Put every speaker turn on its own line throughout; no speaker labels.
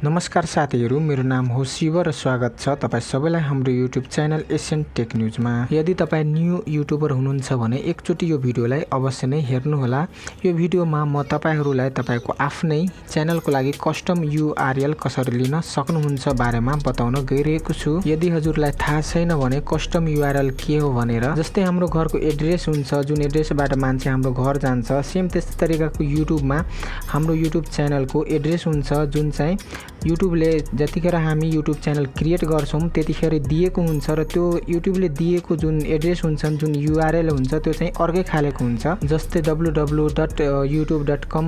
नमस्कार साथीहरु, मेरो नाम हो शिव र स्वागत छ तपाई सबैलाई हाम्रो YouTube च्यानल sntechnews मा। यदि तपाई न्यू युट्युबर हुनुहुन्छ भने एकचोटी यो भिडियोलाई अवश्य नै हेर्नु होला। यो भिडियोमा म तपाईहरुलाई तपाईको आफ्नै च्यानलको लागि कस्टम URL कसरी लिन सक्नुहुन्छ बारेमा बताउन गइरहेको छु। यदि हजुरलाई थाहा छैन भने कस्टम URL के हो भनेर, जस्तै हाम्रो घरको एड्रेस हुन्छ, जुन एड्रेसबाट मान्छे हाम्रो घर जान्छ, सेम त्यस्तै तरिकाको युट्युबमा हाम्रो युट्युब च्यानलको एड्रेस हुन्छ, जुन चाहिँ युट्युबले जतिखेर हामी युट्युब च्यानल क्रिएट गर्छौं त्यतिखेर दिएको हुन्छ र त्यो युट्युबले दिएको जुन एड्रेस हुन्छ, जुन URL हुन्छ, त्यो चाहिँ अर्कै खालेको हुन्छ। जस्तै www.youtube.com/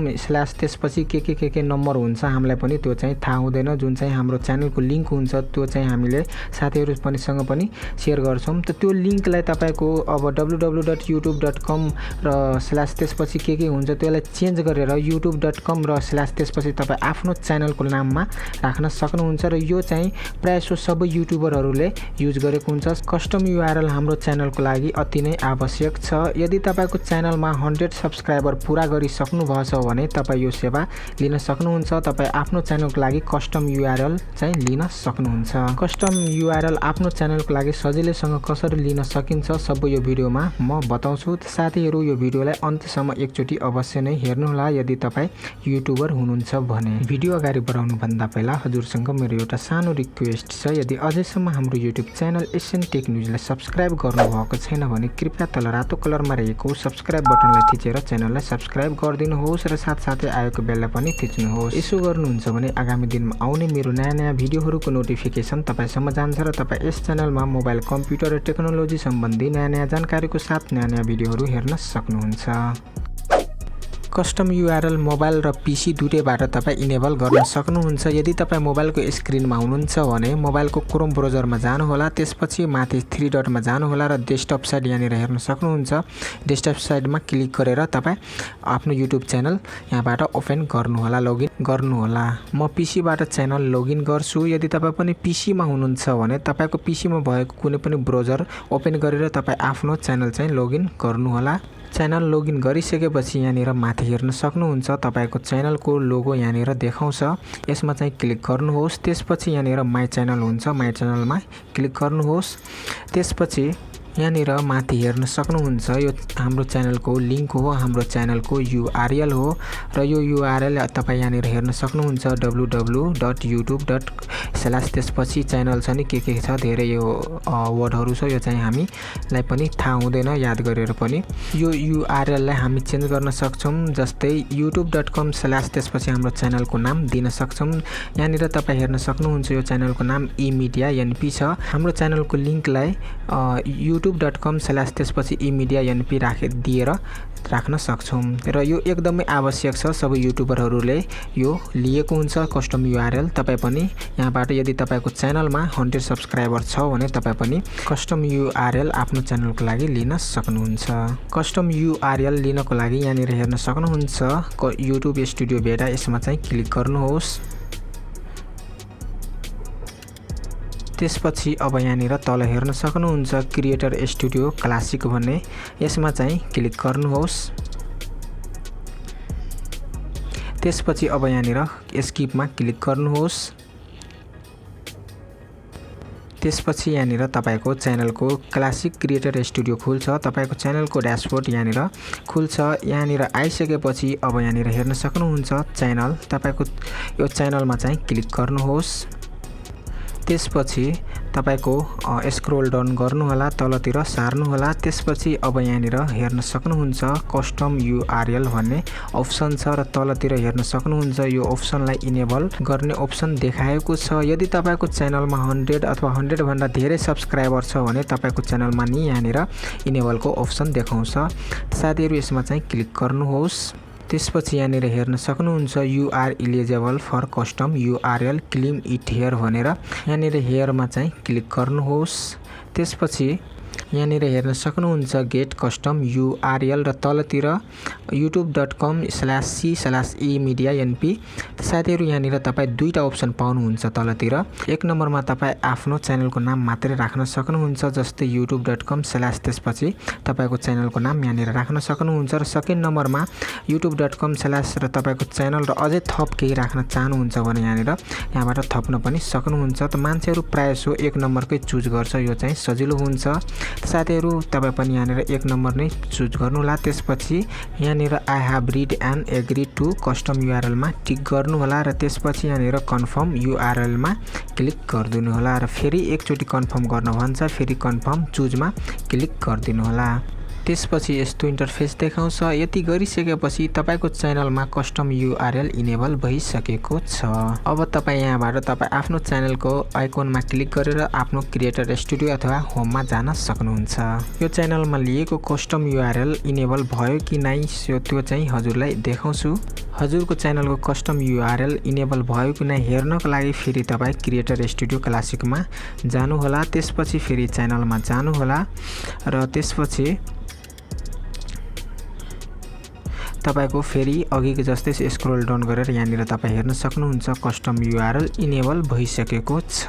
त्यसपछि के नम्बर हुन्छ, हामीलाई पनि त्यो चाहिँ थाहा हुँदैन। जुन चाहिँ हाम्रो च्यानलको लिंक हुन्छ त्यो चाहिँ हामीले साथीहरु सँग पनि शेयर गर्छौं। त त्यो लिंकलाई तपाईको अब www.youtube.com र / त्यसपछि के हुन्छ त्यसलाई चेन्ज गरेर youtube.com र / त्यसपछि तपाई आफ्नो च्यानलको नाममा राख्न सक्नुहुन्छ र यो चाहिँ प्रायसो सबै युट्युबरहरुले युज गरेको हुन्छ। कस्टम URL हाम्रो च्यानलको लागि अति नै आवश्यक छ। यदि तपाईको च्यानलमा 100 सब्स्क्राइबर पूरा गरिसक्नु भएछ भने तपाई यो सेवा लिन सक्नुहुन्छ। तपाई आफ्नो च्यानलको लागि कस्टम URL चाहिँ लिन सक्नुहुन्छ। कस्टम URL आफ्नो च्यानलको लागि सजिलैसँग कसरी लिन सकिन्छ सबै यो भिडियोमा म बताउँछु। साथीहरु, यो भिडियोलाई अन्त्यसम्म एकचोटी अवश्य नै हेर्नु होला यदि तपाई युट्युबर हुनुहुन्छ भने। भिडियो अगाडि बढाउनु भन्दा पहिला हजुरसँग मेरो एउटा सानो रिक्वेस्ट छ। यदि अझैसम्म हाम्रो युट्युब च्यानल sntechnews लाई सब्स्क्राइब गर्नुभएको छैन भने कृपया तल रातो कलरमा रहेको सब्स्क्राइब बटनलाई थिचेर च्यानललाई सब्स्क्राइब गरिदिनुहोस् र साथसाथै आएको बेललाई पनि थिच्नुहोस्। यसो गर्नुहुन्छ भने आगामी दिनमा आउने मेरो नयाँ भिडियोहरुको नोटिफिकेसन तपाईसम्म जान्छ र तपाई यस च्यानलमा मोबाइल कम्प्युटर र टेक्नोलोजी सम्बन्धी नयाँ जानकारीको साथ नयाँ भिडियोहरु हेर्न सक्नुहुन्छ। कस्टम URL मोबाइल र PC दुटैबाट तपाई इनेबल गर्न सक्नुहुन्छ। यदि तपाई मोबाइलको स्क्रिनमा हुनुहुन्छ भने मोबाइलको क्रोम ब्राउजरमा जानु होला, त्यसपछि माथि 3 डटमा जानु होला र डेस्कटप साइड यहाँनिर हेर्न सक्नुहुन्छ। डेस्कटप साइडमा क्लिक गरेर तपाई आफ्नो युट्युब च्यानल यहाँबाट ओपन गर्नु होला, लगइन गर्नु होला। म PC बाट च्यानल लगइन गर्छु। यदि तपाई पनि PC मा हुनुहुन्छ भने तपाईको PC मा भएको कुनै पनि ब्राउजर ओपन गरेर तपाई आफ्नो च्यानल चाहिँ लगइन गर्नु होला। च्यानल लगइन गरिसकेपछि यहाँनिर माथि हेर्न सक्नुहुन्छ तपाईको च्यानलको लोगो यहाँनिर देखाउँछ। यसमा चाहिँ क्लिक गर्नुहोस्। त्यसपछि यहाँनिर माई च्यानल हुन्छ, माई च्यानलमा क्लिक गर्नुहोस्। त्यसपछि यहाँनिर माथि हेर्न सक्नुहुन्छ यो हाम्रो च्यानलको लिंक हो, हाम्रो च्यानलको URL हो र यो URL तपाई यहाँनिर हेर्न सक्नुहुन्छ www.youtube.com/ त्यसपछि च्यानल छ नि के छ, धेरै यो वर्डहरु छ, यो चाहिँ हामीलाई पनि थाहा हुँदैन याद गरेर पनि। यो URL लाई हामी चेन्ज गर्न सक्छौं। जस्तै youtube.com/ त्यसपछि हाम्रो च्यानलको नाम दिन सक्छौं। यहाँनिर तपाई हेर्न सक्नुहुन्छ यो च्यानलको नाम emedia np छ। हाम्रो च्यानलको लिंकलाई youtube.com/ त्यसपछि emedia np दिएर राख्न सक्छौं र यो एकदमै आवश्यक छ। सबै युट्युबरहरुले यो लिएको हुन्छ कस्टम URL। तपाई पनि यहाँबाट यदि तपाईको च्यानलमा 100 सब्स्क्राइबर छ भने तपाई पनि कस्टम URL आफ्नो च्यानलको लागि लिन सक्नुहुन्छ। कस्टम URL लिनको लागि यहाँनिर हेर्न सक्नुहुन्छ युट्युब स्टुडियो बेटा, यसमा चाहिँ क्लिक गर्नुहोस्। त्यसपछि अब यहाँनिर तल हेर्न सक्नुहुन्छ क्रिएटर स्टुडियो क्लासिक भन्ने, यसमा चाहिँ क्लिक गर्नुहोस्। त्यसपछि अब यहाँनिर स्किपमा क्लिक गर्नुहोस्। त्यसपछि यहाँनिर तपाईको च्यानलको क्लासिक क्रिएटर स्टुडियो खुल्छ। तपाईको च्यानलको ड्याशबोर्ड यहाँनिर खुल्छ। यहाँनिर आइसकेपछि अब यहाँनिर हेर्न सक्नुहुन्छ च्यानल, तपाईको यो च्यानलमा चाहिँ क्लिक गर्नुहोस्। त्यसपछि तपाईको स्क्रोल डाउन गर्नु होला, तलतिर सार्नु होला। त्यसपछि अब यहाँनिर हेर्न सक्नुहुन्छ कस्टम URL भन्ने अप्सन छ र तलतिर हेर्न सक्नुहुन्छ यो अप्सनलाई इनेबल गर्ने अप्सन देखाएको छ। यदि तपाईको च्यानलमा 100 अथवा 100 भन्दा धेरै सब्स्क्राइबर छ भने तपाईको च्यानलमा नि यहाँनिर इनेबलको अप्सन देखाउँछ। साथीहरु, यसमा चाहिँ क्लिक गर्नुहोस्। त्यसपछि यहाँनिर हेर्न सक्नुहुन्छ you are eligible for custom URL claim it here भनेर यहाँनिर हियरमा चाहिँ क्लिक गर्नुहोस्। त्यसपछि यहाँनिर हेर्न सक्नुहुन्छ गेट कस्टम URL र तलतिर youtube.com/c/eMediaNP। साथीहरु यहाँनिर तपाई दुईटा अप्सन पाउनुहुन्छ तलतिर। एक नम्बरमा तपाई आफ्नो च्यानलको नाम मात्रै राख्न सक्नुहुन्छ जस्तै youtube.com/ त्यसपछि तपाईको च्यानलको नाम यहाँनिर राख्न सक्नुहुन्छ र सेकेन्ड नम्बरमा youtube.com/ र तपाईको च्यानल र अझै थप केही राख्न चाहनुहुन्छ भने यहाँबाट थप्न पनि सक्नुहुन्छ। त मान्छेहरु प्रायसो एक नम्बरकै चुज गर्छ, यो चाहिँ सजिलो हुन्छ। साथीहरु तपाई पनि यहाँनिर एक नम्बर नै चुज गर्नु होला। त्यसपछि यहाँनिर I have read and agree to custom URL मा टिक गर्नु होला र त्यसपछि यहाँनिर कन्फर्म URL मा क्लिक गर्दिनु होला र फेरि एकचोटी कन्फर्म गर्न भन्छ, फेरि कन्फर्म चुज मा क्लिक गर्दिनु होला। त्यसपछि यस्तो इन्टरफेस देखाउँछ। यति गरिसकेपछि तपाईको च्यानलमा कस्टम URL इनेबल भइसकेको छ। अब तपाई यहाँबाट तपाई आफ्नो च्यानलको आइकनमा क्लिक गरेर आफ्नो क्रिएटर स्टुडियो अथवा होममा जान सक्नुहुन्छ। यो च्यानलमा लिएको कस्टम URL इनेबल भयो कि नै त्यो चाहिँ हजुरलाई देखाउँछु। हजुरको च्यानलको कस्टम URL इनेबल भयो कि नै हेर्नको लागि फेरि तपाई क्रिएटर स्टुडियो क्लासिकमा जानु होला। त्यसपछि फेरि च्यानलमा जानु होला र त्यसपछि तपाईको फेरि अघिको जस्तै स्क्रोल डाउन गरेर यहाँनिर तपाई हेर्न सक्नुहुन्छ कस्टम URL इनेबल भइसकेको छ।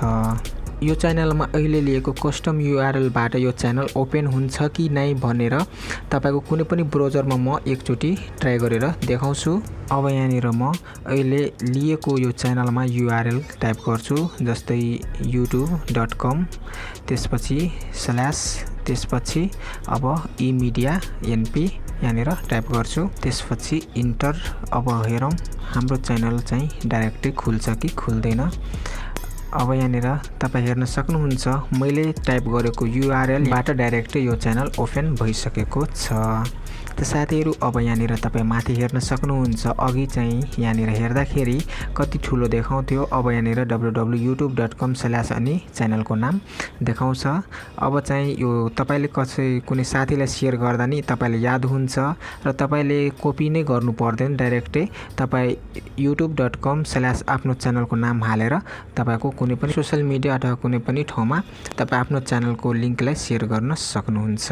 यो च्यानलमा अहिले लिएको कस्टम URL बाट यो च्यानल ओपन हुन्छ कि नै भनेर तपाईको कुनै पनि ब्राउजरमा म एकचोटी ट्राई गरेर देखाउँछु। अब यहाँनिर म अहिले लिएको यो च्यानलमा URL टाइप गर्छु जस्तै youtube.com त्यसपछि / त्यसपछि अब eMediaNP यहाँनिर टाइप गर्छु। त्यसपछि इन्टर। अब हेरौं हाम्रो च्यानल चाहिँ डाइरेक्टली खुल्छ कि खुल्दैन। अब यहाँनिर तपाई हेर्न सक्नुहुन्छ मैले टाइप गरेको URL बाट डाइरेक्टली यो च्यानल ओपन भइसकेको छ। त साथीहरु अब यहाँनिर तपाई माथि हेर्न सक्नुहुन्छ अघि चाहिँ यहाँनिर हेर्दाखेरि कति ठुलो देखाउँथ्यो, अब यहाँनिर www.youtube.com/ अनि च्यानलको नाम देखाउँछ। अब चाहिँ यो तपाईले कुनै साथीलाई शेयर गर्दा नि तपाईले याद हुन्छ र तपाईले कपी नै गर्नु पर्दैन, डाइरेक्टली तपाई youtube.com/ आफ्नो च्यानलको नाम हालेर तपाईको कुनै पनि सोशल मिडिया अथवा कुनै पनि ठाउँमा तपाई आफ्नो च्यानलको लिंकलाई शेयर गर्न सक्नुहुन्छ।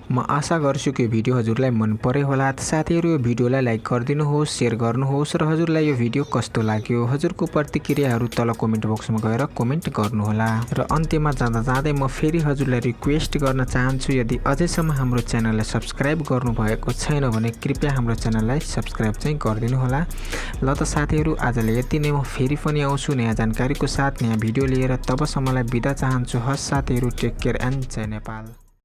म आशा गर्छु कि यो भिडियो हजुरलाई मन पर्यो होला। साथीहरु यो भिडियोलाई लाइक गरिदिनुहोस्, शेयर गर्नुहोस् र हजुरलाई यो भिडियो कस्तो लाग्यो हजुरको प्रतिक्रियाहरू तल कमेन्ट बक्समा गएर कमेन्ट गर्नुहोला। र अन्त्यमा जाँदै म फेरि हजुरलाई रिक्वेस्ट गर्न चाहन्छु यदि अझैसम्म हाम्रो च्यानललाई सब्स्क्राइब गर्नु भएको छैन भने कृपया हाम्रो च्यानललाई सब्स्क्राइब चाहिँ गरिदिनु होला। ल त साथीहरु आजले यति नै। म फेरि पनि आउँछु नयाँ जानकारीको साथ, नयाँ भिडियो लिएर। तबसम्मलाई बिदा चाहन्छु। हस् साथीहरु, टेक केयर एन्ड जय नेपाल।